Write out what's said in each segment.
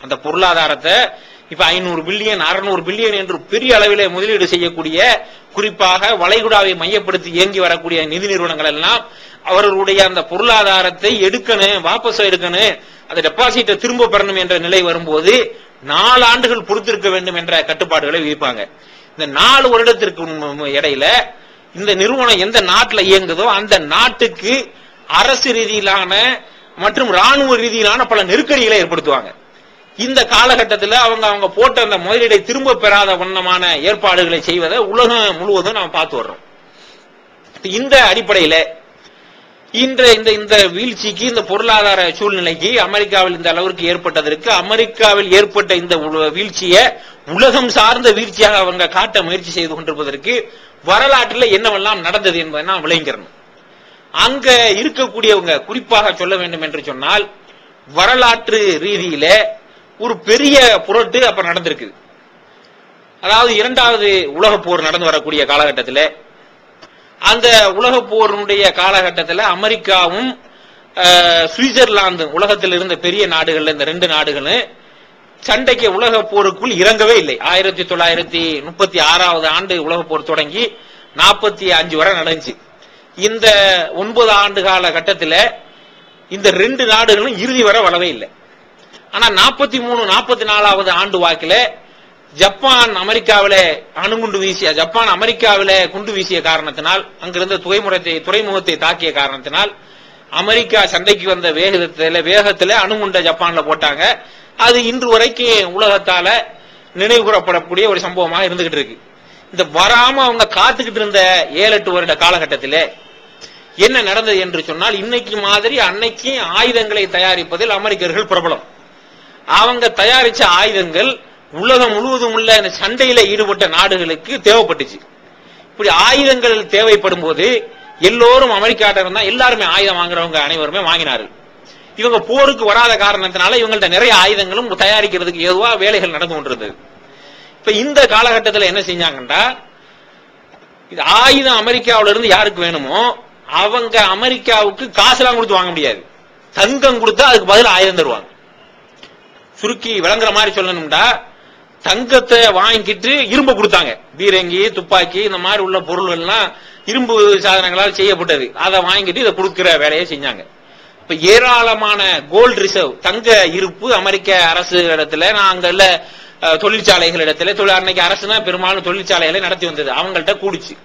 அந்த பொருளாதாரத்தை இப்ப 500 பில்லியன் 600 பில்லியன் என்று பெரிய அளவிலே முதலீடு செய்யக்கூடிய, குறிப்பாக வளைகுடாவை மையப்படுத்தி இயங்கி வரக்கூடிய நிதி நிறுவனங்கள் எல்லாம் அவர்களுடைய அந்த பொருளாதாரத்தை எடுக்கணும், வாபஸ் எடுக்கணும், அந்த டெபாசிட்டை திரும்ப பெறணும் என்ற நிலை வரும்போது 4 ஆண்டுகள் பொறுத்திருக்க வேண்டும் என்ற கட்டுப்பாடுகளை விதிப்பாங்க. இந்த 4 வருடத்திற்கு இடையில இந்த நிறுவனம் எந்த நாட்டில் இயங்குதோ அந்த நாட்டுக்கு அரசு ரீதியிலான மற்றும் ராணுவ ரீதியிலான பல நெருக்கடிகளை ஏற்படுத்துவாங்க. இந்த காலகட்டத்தில் அவங்க போட்ட அந்த முதலீடை திரும்ப பெறாத வண்ணமான ஏற்பாடுகளை செய்வதை உலகம் முழுவதும் நாம் பார்த்து வர்றோம். இந்த அடிப்படையில் இந்த வீழ்ச்சிக்கு, இந்த பொருளாதார சூழ்நிலைக்கு அமெரிக்காவில் இந்த அளவிற்கு ஏற்பட்டதற்கு, அமெரிக்காவில் ஏற்பட்ட இந்த வீழ்ச்சியை உலகம் சார்ந்த வீழ்ச்சியாக அவங்க காட்ட முயற்சி செய்து கொண்டிருப்பதற்கு வரலாற்றில் என்னவெல்லாம் நடந்தது என்பதை நான் விளங்கிறேன். அங்க இருக்கக்கூடியவங்க குறிப்பாக சொல்ல வேண்டும் என்று சொன்னால், வரலாற்று ரீதியில ஒரு பெரிய புரட்டு அப்ப நடந்திருக்கு. அதாவது 2வது உலக போர் நடந்து வரக்கூடிய காலகட்டத்தில், அந்த உலக போருடைய காலகட்டத்தில் அமெரிக்காவும் சுவிட்சர்லாந்து உலகத்தில் இருந்த பெரிய நாடுகள், இந்த 2 நாடுகளும் சண்டைக்கு உலக போருக்குள் இறங்கவே இல்லை. 1936 ஆண்டு உலக போர் தொடங்கி 45 வரை நடந்துச்சு. இந்த 9 ஆண்டு கால கட்டத்தில் இந்த 2 நாடுகளும் இறுதி வரை வரவே இல்லை. ஆனா 43, 44வது ஆண்டு வாக்கில ஜப்பான் அமெரிக்காவில குண்டு வீசிய காரணத்தினால், அங்கிருந்த துறைமுகத்தை தாக்கிய காரணத்தினால் அமெரிக்கா சண்டைக்கு வந்த வேகத்துல அணுகுண்ட ஜப்பான்ல போட்டாங்க. அது இன்று வரைக்கும் உலகத்தால நினைவு கூறப்படக்கூடிய ஒரு சம்பவமாக இருந்துகிட்டு இருக்கு. இந்த வராம அவங்க காத்துக்கிட்டு இருந்த 7-8 வருட காலகட்டத்தில் என்ன நடந்தது என்று சொன்னால், இன்னைக்கு மாதிரி அன்னைக்கு ஆயுதங்களை தயாரிப்பதில் அமெரிக்கர்கள் பிரபலம். அவங்க தயாரிச்ச ஆயுதங்கள் உலகம் முழுவதும் உள்ள இந்த சண்டையில ஈடுபட்ட நாடுகளுக்கு தேவைப்பட்டுச்சு. இப்படி ஆயுதங்கள் தேவைப்படும் போது எல்லோரும் அமெரிக்காட்ட இருந்தா எல்லாருமே ஆயுதம் வாங்குறவங்க அனைவருமே வாங்கினார்கள். இவங்க போருக்கு வராத காரணத்தினால இவங்கள்ட்ட நிறைய ஆயுதங்களும் தயாரிக்கிறதுக்கு ஏதுவா வேலைகள் நடந்து கொண்டிருந்தது. இப்ப இந்த காலகட்டத்தில் என்ன செஞ்சாங்கன்னா, இது ஆயுதம் அமெரிக்காவில இருந்து யாருக்கு வேணுமோ அவங்க அமெரிக்காவுக்கு காசுலாம் கொடுத்து வாங்க முடியாது, தங்கம் கொடுத்தா அதுக்கு பதில் ஆயுதம் தருவாங்க. சுருக்கி விளங்குற மாதிரி சொல்லணும்டா, தங்கத்தை வாங்கிட்டு இரும்பு கொடுத்தாங்க. பீரங்கி, துப்பாக்கி இந்த மாதிரி உள்ள பொருள் எல்லாம் இரும்பு சாதனங்களால் செய்யப்பட்டது. அதை வாங்கிட்டு இதை கொடுக்கிற வேலையை செஞ்சாங்க. இப்ப ஏராளமான கோல்டு ரிசர்வ், தங்க இருப்பு அமெரிக்க அரசு இடத்துல, அங்குள்ள தொழிற்சாலைகள் இடத்துல, அன்னைக்கு அரசுனா பெரும்பாலும் தொழிற்சாலைகளை நடத்தி வந்தது, அவங்கள்ட்ட கூடிச்சு.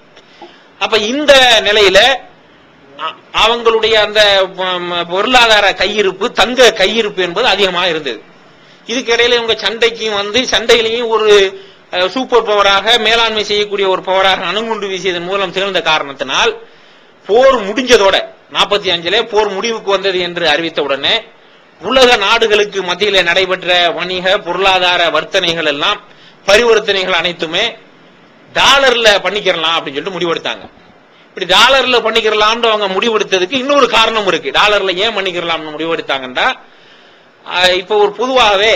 அப்ப இந்த நிலையில அவங்களுடைய அந்த பொருளாதார கையிருப்பு, தங்க கையிருப்பு என்பது அதிகமாக இருந்தது. இதுக்கு இடையில இவங்க சண்டையிலையும் ஒரு சூப்பர் பவராக மேலாண்மை செய்யக்கூடிய ஒரு பவராக அணுகுண்டு வீசியதன் மூலம் திகழ்ந்த காரணத்தினால் போர் முடிஞ்சதோட 45 போர் முடிவுக்கு வந்தது என்று அறிவித்த உடனே உலக நாடுகளுக்கு மத்தியிலே நடைபெற்ற வணிக பொருளாதார வர்த்தனைகள் எல்லாம், பரிவர்த்தனைகள் அனைத்துமே டாலர்ல பண்ணிக்கிறலாம் அப்படின்னு சொல்லிட்டு முடிவெடுத்தாங்க. இப்படி டாலர்ல பண்ணிக்கிறலாம்னு அவங்க முடிவெடுத்ததுக்கு இன்னொரு காரணம் இருக்கு. டாலர்ல ஏன் பண்ணிக்கிறலாம்னு முடிவெடுத்தாங்கன்னா, இப்ப ஒரு பொதுவாகவே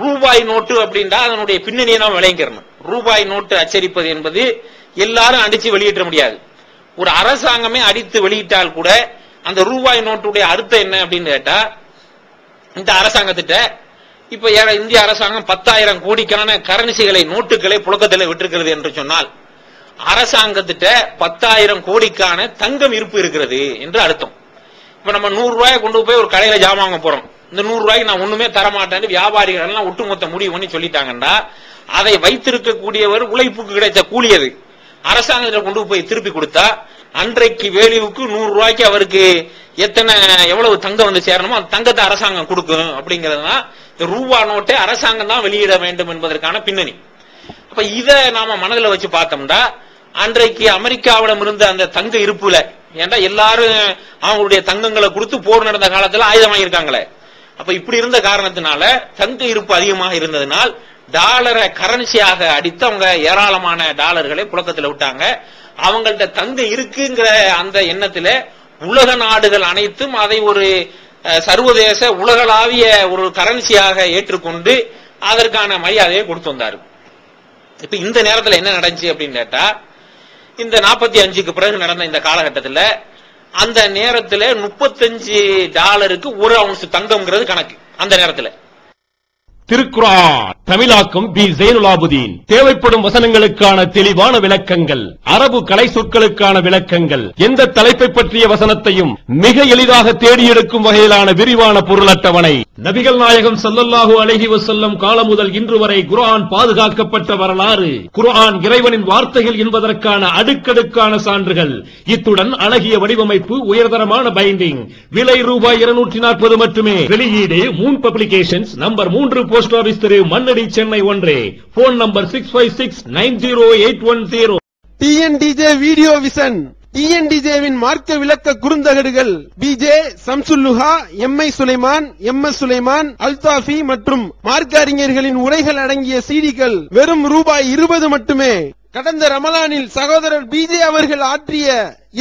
ரூபாய் நோட்டு அப்படின்னா அதனுடைய பின்னணியை நாம் விளங்கிக்கிறணும். ரூபாய் நோட்டு அச்சடிப்பது என்பது எல்லாரும் அடிச்சு வெளியிட முடியாது. ஒரு அரசாங்கமே அடித்து வெளியிட்டால் கூட அந்த ரூபாய் நோட்டுடைய அர்த்தம் என்ன அப்படின்னு கேட்டா, இந்த அரசாங்கத்திட்ட இப்ப இந்திய அரசாங்கம் 10,000 கோடிக்கான கரன்சிகளை, நோட்டுகளை புழக்கத்தில் விட்டிருக்கிறது என்று சொன்னால், அரசாங்கத்திட்ட 10,000 கோடிக்கான தங்கம் இருப்பு இருக்கிறது என்று அர்த்தம். இப்ப நம்ம 100 ரூபாயை கொண்டு போய் ஒரு கடையில ஜாமான் வாங்க போறோம். இந்த 100 ரூபாய்க்கு நான் ஒண்ணுமே தரமாட்டேன்னு வியாபாரிகள் எல்லாம் ஒட்டுமொத்த முடிவு பண்ணி சொல்லிட்டாங்கன்னா, அதை வைத்திருக்கக்கூடியவர் உழைப்புக்கு கிடைச்ச கூலி அது அரசாங்கத்தில் கொண்டு போய் திருப்பி கொடுத்தா, அன்றைக்கு வேல்யூவுக்கு 100 ரூபாய்க்கு அவருக்கு எவ்வளவு தங்கம் வந்து சேரணுமோ அந்த தங்கத்தை அரசாங்கம் கொடுக்கும். அப்படிங்கறதுதான் ரூபா நோட்டை அரசாங்கம் தான் வெளியிட வேண்டும் என்பதற்கான பின்னணி. அப்ப இத நாம மனதில் வச்சு பார்த்தோம்னா, அன்றைக்கு அமெரிக்காவிடம் இருந்த அந்த தங்க இருப்புல, ஏன்டா எல்லாரும் அவங்களுடைய தங்கங்களை கொடுத்து போர் நடந்த காலத்துல ஆயுதம் வாங்கியிருக்காங்களே, அப்ப இப்படி இருந்த காரணத்தினால தங்க இருப்பு அதிகமாக இருந்ததுனால் டாலரை கரன்சியாக அடித்து அவங்க ஏராளமான டாலர்களை புழக்கத்தில் விட்டாங்க. அவங்கள்ட்ட தங்க இருக்குங்கிற அந்த எண்ணத்துல உலக நாடுகள் அனைத்தும் அதை ஒரு சர்வதேச உலகளாவிய ஒரு கரன்சியாக ஏற்றுக்கொண்டு அதற்கான மரியாதையை கொடுத்து வந்தாரு. இப்ப இந்த நேரத்தில் என்ன நடந்துச்சு அப்படின்னு கேட்டா, இந்த 45க்கு பிறகு நடந்த இந்த காலகட்டத்தில் அந்த நேரத்தில் $35 1 அவுன்ஸ் தங்கம்ங்கிறது கணக்கு. அந்த நேரத்தில் திருக்குர்ஆன் தமிழாக்கம் பி ஜைனுலாபுதீன். தேவைப்படும் வசனங்களுக்கான தெளிவான விளக்கங்கள், அரபு கலை சொற்களுக்கான விளக்கங்கள், எந்த தலைப்பை பற்றிய வசனத்தையும் மிக எளிதாக தேடி எடுக்கும் வகையிலான விரிவான பொருள் அட்டவணை. நபிகள் நாயகம் ஸல்லல்லாஹு அலைஹி வஸல்லம் காலம் முதல் இன்று வரை குர்ஆன் பாதுகாக்கப்பட்ட வரலாறு, குர்ஆன் இறைவனின் வார்த்தைகள் என்பதற்கான அடுக்கடுக்கான சான்றுகள், இத்துடன் அழகிய வடிவமைப்பு, உயர்தரமான பைண்டிங். விலை ரூபாய் 240 மட்டுமே. வெளியீடு Moon Publications, number 3, post office தெரு, Mannadi, Chennai 1. Phone number 65690810. TNTJ video vision, டிஎன்டிஜேவின் மார்க்க விளக்க குறுந்தகடுகள் PJ Shamsulluha, MI Sulaiman, MS Sulaiman, Althafi மற்றும் மார்க்க அறிஞர்களின் உரைகள் அடங்கிய சீடிகள் வெறும் ரூபாய் 20 மட்டுமே. கடந்த ரமலானில் சகோதரர் பிஜே அவர்கள் ஆற்றிய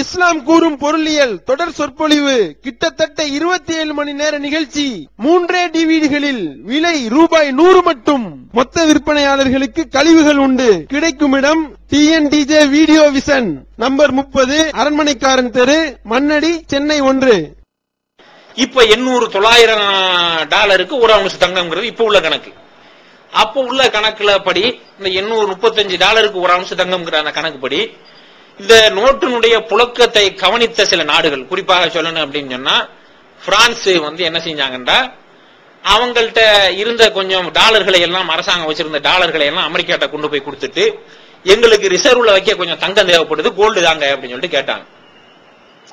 இஸ்லாம் கூறும் பொருளியல் தொடர் சொற்பொழிவு கிட்டத்தட்ட 27 மணி நேர நிகழ்ச்சி 3 டிவிடிகளில் விலை ரூபாய் 100 மட்டும். மொத்த விற்பனையாளர்களுக்கு கழிவுகள் உண்டு. கிடைக்கும் இடம் டிஎன்டிஜே வீடியோ விஷன், நம்பர் 30, அரண்மனைக்காரன் தெரு, மண்ணடி, சென்னை 1. இப்ப 800-900 ஒரு அவுன்ஸ் தங்கம்ங்கிறது இப்ப உள்ள கணக்கு. அப்போ உள்ள கணக்குல படி இந்த 835 ஒரு அவுன்ஸ் தங்கம்ங்கிற அந்த கணக்குப்படி இந்த நோட்டினுடைய புழக்கத்தை கவனித்த சில நாடுகள், குறிப்பாக சொல்லணும் அப்படின்னு சொன்னா பிரான்ஸ் என்ன செஞ்சாங்கன்னா, அவங்கள்ட்ட இருந்த கொஞ்சம் டாலர்களை எல்லாம், அரசாங்கம் வச்சிருந்த டாலர்களை எல்லாம் அமெரிக்காட்ட கொண்டு போய் கொடுத்துட்டு, எங்களுக்கு ரிசர்வ்ல வைக்க கொஞ்சம் தங்கம் தேவைப்படுது, கோல்டு தாங்க அப்படின்னு சொல்லிட்டு கேட்டாங்க.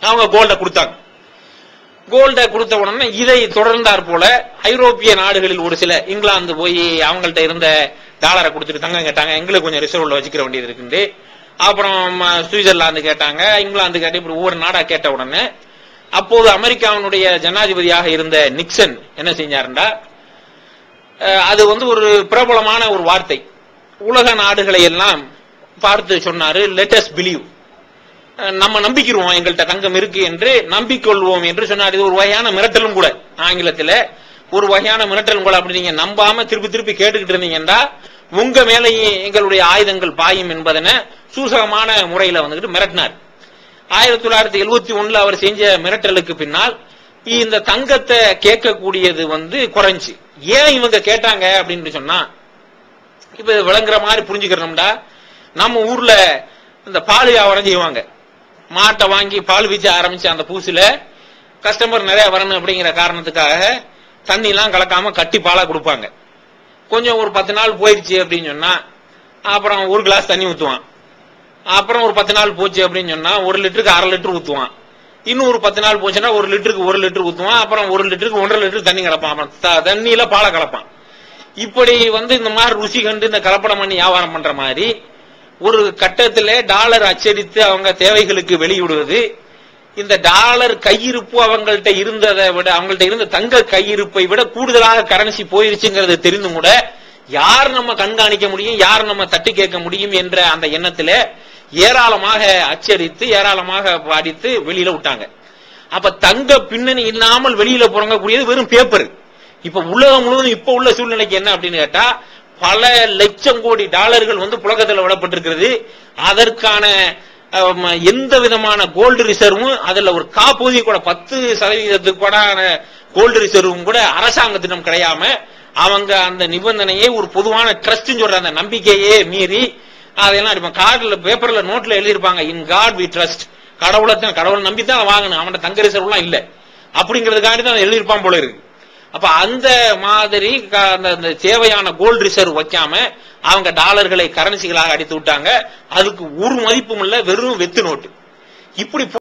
அவங்க கோல்ட கொடுத்தாங்க. கோல்ட கொடுத்த உடனே இதை தொடர்ந்தார் போல ஐரோப்பிய நாடுகளில் ஒரு சில, இங்கிலாந்து போய் அவங்கள்ட்ட இருந்த டாலரை கொடுத்துட்டு தங்கம் கேட்டாங்க, எங்களுக்கு கொஞ்சம் ரிசர்வ்ல வச்சுக்கிற வேண்டியது இருக்கு. அப்புறம் சுவிட்சர்லாந்து கேட்டாங்க, இங்கிலாந்து கேட்டு, இப்படி ஒவ்வொரு நாடா கேட்ட உடனே அப்போது அமெரிக்காவினுடைய ஜனாதிபதியாக இருந்த நிக்சன் என்ன செஞ்சாருண்டா, அது ஒரு பிரபலமான ஒரு வார்த்தை, உலக நாடுகளை எல்லாம் பார்த்து சொன்னாரு, லெட் அஸ் பிலீவ், நம்ம நம்பிக்கிறோம், எங்கள்கிட்ட தங்கம் இருக்கு என்று நம்பிக்கொள்வோம் என்று சொன்னார். இது ஒரு வகையான மிரட்டலும் கூட, ஆங்கிலத்தில் ஒரு வகையான மிரட்டலும் கூட. அப்படி நீங்க நம்பாம திருப்பி திருப்பி கேட்டுக்கிட்டு இருந்தீங்கன்னா உங்க மேலேயே எங்களுடைய ஆயுதங்கள் பாயும் என்பதனை சூசகமான முறையில மிரட்டினார். 1971 அவர் செஞ்ச மிரட்டலுக்கு பின்னால் இந்த தங்கத்தை கேட்கக்கூடியது குறைஞ்சு. ஏன் இவங்க கேட்டாங்க அப்படின்னு சொன்னா, இப்ப விளங்குற மாதிரி புரிஞ்சுக்கிறோம்டா, நம்ம ஊர்ல இந்த பால் வியாபாரம் செய்வாங்க. மாட்டை வாங்கி பால் வீச்ச ஆரம்பிச்ச அந்த பூசில கஸ்டமர் நிறைய வரணும் அப்படிங்கிற காரணத்துக்காக தண்ணி எல்லாம் கலக்காம கட்டி பாலா கொடுப்பாங்க. கொஞ்சம் ஒரு 10 நாள் போயிருச்சு அப்படின்னு சொன்னா அப்புறம் 1 கிளாஸ் தண்ணி ஊத்துவான். அப்புறம் ஒரு 10 நாள் போச்சு அப்படின்னு சொன்னா 1 லிட்டருக்கு 1/2 லிட்டர் ஊத்துவான். இன்னும் ஒரு 10 நாள் போச்சுன்னா 1 லிட்டருக்கு 1 லிட்டர் ஊத்துவான். அப்புறம் 1 லிட்டருக்கு 1.5 லிட்டர் தண்ணி கலப்பான். அப்புறம் தண்ணியில பாலை கலப்பான். இப்படி இந்த மாதிரி ருசி கண்டு இந்த கலப்படம் பண்ணி வியாபாரம் பண்ற மாதிரி ஒரு கட்டத்தில் டாலர் அச்சடித்து அவங்க தேவைகளுக்கு வெளியிடுவது, இந்த டாலர் கையிருப்பு அவங்கள்ட்ட இருந்ததை விட, அவங்கள்ட்ட இருந்த தங்க கையிருப்பை விட கூடுதலாக கரன்சி போயிருச்சுங்கிறது தெரிந்தும் கூட யார் நம்ம கண்காணிக்க முடியும், யார் நம்ம தட்டி கேட்க முடியும் என்ற அந்த எண்ணத்துல ஏராளமாக அச்சடித்து ஏராளமாக பாடித்து வெளியில விட்டாங்க. அப்ப தங்க பின்னணி இல்லாமல் வெளியில புறங்கக்கூடியது வெறும் பேப்பர். இப்ப உலகம் முழுவதும் இப்ப உள்ள சூழ்நிலைக்கு என்ன அப்படின்னு கேட்டா, பல லட்சம் கோடி டாலர்கள் புழக்கத்தில் விடப்பட்டிருக்கிறது. அதற்கான எந்த விதமான கோல்டு ரிசர்வும், அதுல ஒரு காப்போதி கூட 10% கூட கோல்டு ரிசர்வும் கூட அரசாங்கத்திடம் கிடையாம அவங்க அந்த நிபந்தனையை ஒரு பொதுவான ட்ரஸ்ட் சொல்ற அந்த நம்பிக்கையே மீறி அதெல்லாம் கார்டுல பேப்பர்ல நோட்ல எழுதியிருப்பாங்க, இன் காட் வி ட்ரஸ்ட், கடவுள் நம்பித்தான் வாங்கணும், அவன் தங்க ரிசர்வ் எல்லாம் இல்ல அப்படிங்கிறதுக்காண்டி தான் எழுதியிருப்பான் போல இருக்கு. அப்ப அந்த மாதிரி அந்த தேவையான கோல்டு ரிசர்வ் வைக்காம அவங்க டாலர்களை கரன்சிகளாக அடித்து விட்டாங்க. அதுக்கு ஒரு மதிப்பும் இல்ல, வெறும் வெத்து நோட்டு. இப்படி